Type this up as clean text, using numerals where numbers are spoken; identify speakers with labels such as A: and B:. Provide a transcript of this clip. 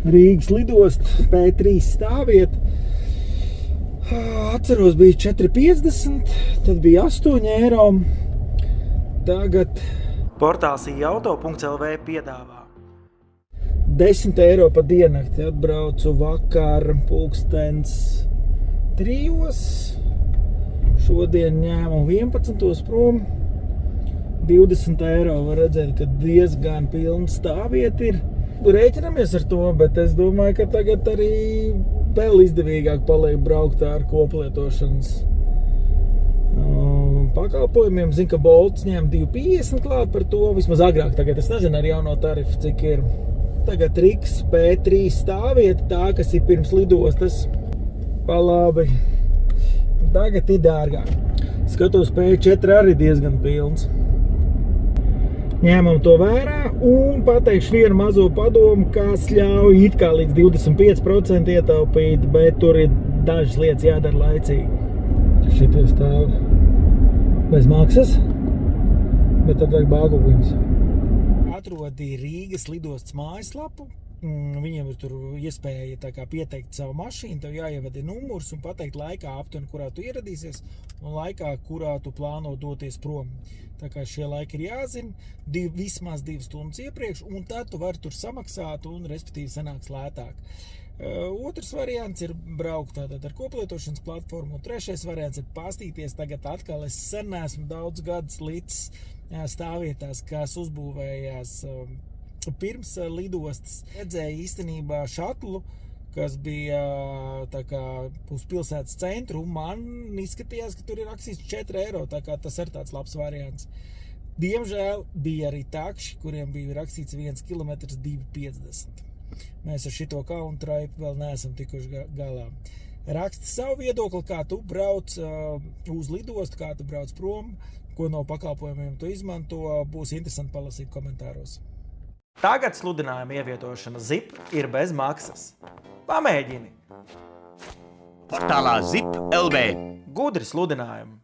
A: Rīgas lidost, P3 stāviet. Atceros, bija 4,50, tad bija 8 eiro. Tagad
B: Portāls iauto.lv piedāvā
A: 10 eiro pa diennakti. Atbraucu vakar pulkstens 3. Šodien ņēmu 11 prom. 20 eiro var redzēt, ka diezgan pilna stāvvieta ir. Rēķinamies ar to, bet es domāju, ka tagad arī vēl izdevīgāk paliek braukt ar koplietošanas pakalpojumiem. Zinu, ka Bolts ņem 2,50 klāt par to, vismaz agrāk tagad, es nezinu ar jauno tarifu, cik ir. Tagad Rīgas P3 stāvvieta, tā, kas ir pirms lidostas, pa labi. Tagad ir dārgāk. Skatos, P4 arī diezgan pilns. Ņēmam to vērā un pateikšu vienu mazo padomu, kas ļauj it kā līdz 25% ietaupīt, bet tur ir dažas lietas jādara laicīgi. Šitie stāv bez maksas, bet tad vajag bāguguņus. Atrodi Rīgas lidostas mājaslapu. Viņiem ir tur iespēja tā kā pieteikt savu mašīnu, tev jāievada numurs un pateikt laikā aptuveni, kurā tu ieradīsies un laikā, kurā tu plāno doties prom. Tā kā šie laiki ir jāzina, vismaz 2 stundas iepriekš, un tad tu vari tur samaksāt un respektīvi sanāks lētāk. Otrs variants ir braukt tātad ar koplietošanas platformu, un trešais variants ir pastīties tagad atkal. Es sen esmu daudz gadus līdz stāvvietās, kas uzbūvējās pirms lidostas. Redzēju īstenībā šatlu, kas bija tā kā uz pilsētas centru, un man izskatījās, ka tur ir rakstīts 4 eiro, tā kā tas ir tāds labs variants. Diemžēl bija arī takši, kuriem bija rakstīts 1 kilometrs 2,50. Mēs ar šito countraipu vēl neesam tikuši galā. Raksti savu viedokli, kā tu brauc uz lidostu, kā tu brauc prom, ko no pakalpojumiem tu izmanto, būs interesanti palasīt komentāros.
B: Tagad sludinājuma ievietošana ZIP ir bez maksas. Pamēģini!
C: Portālā ZIP LV.
B: Gudri sludinājumi!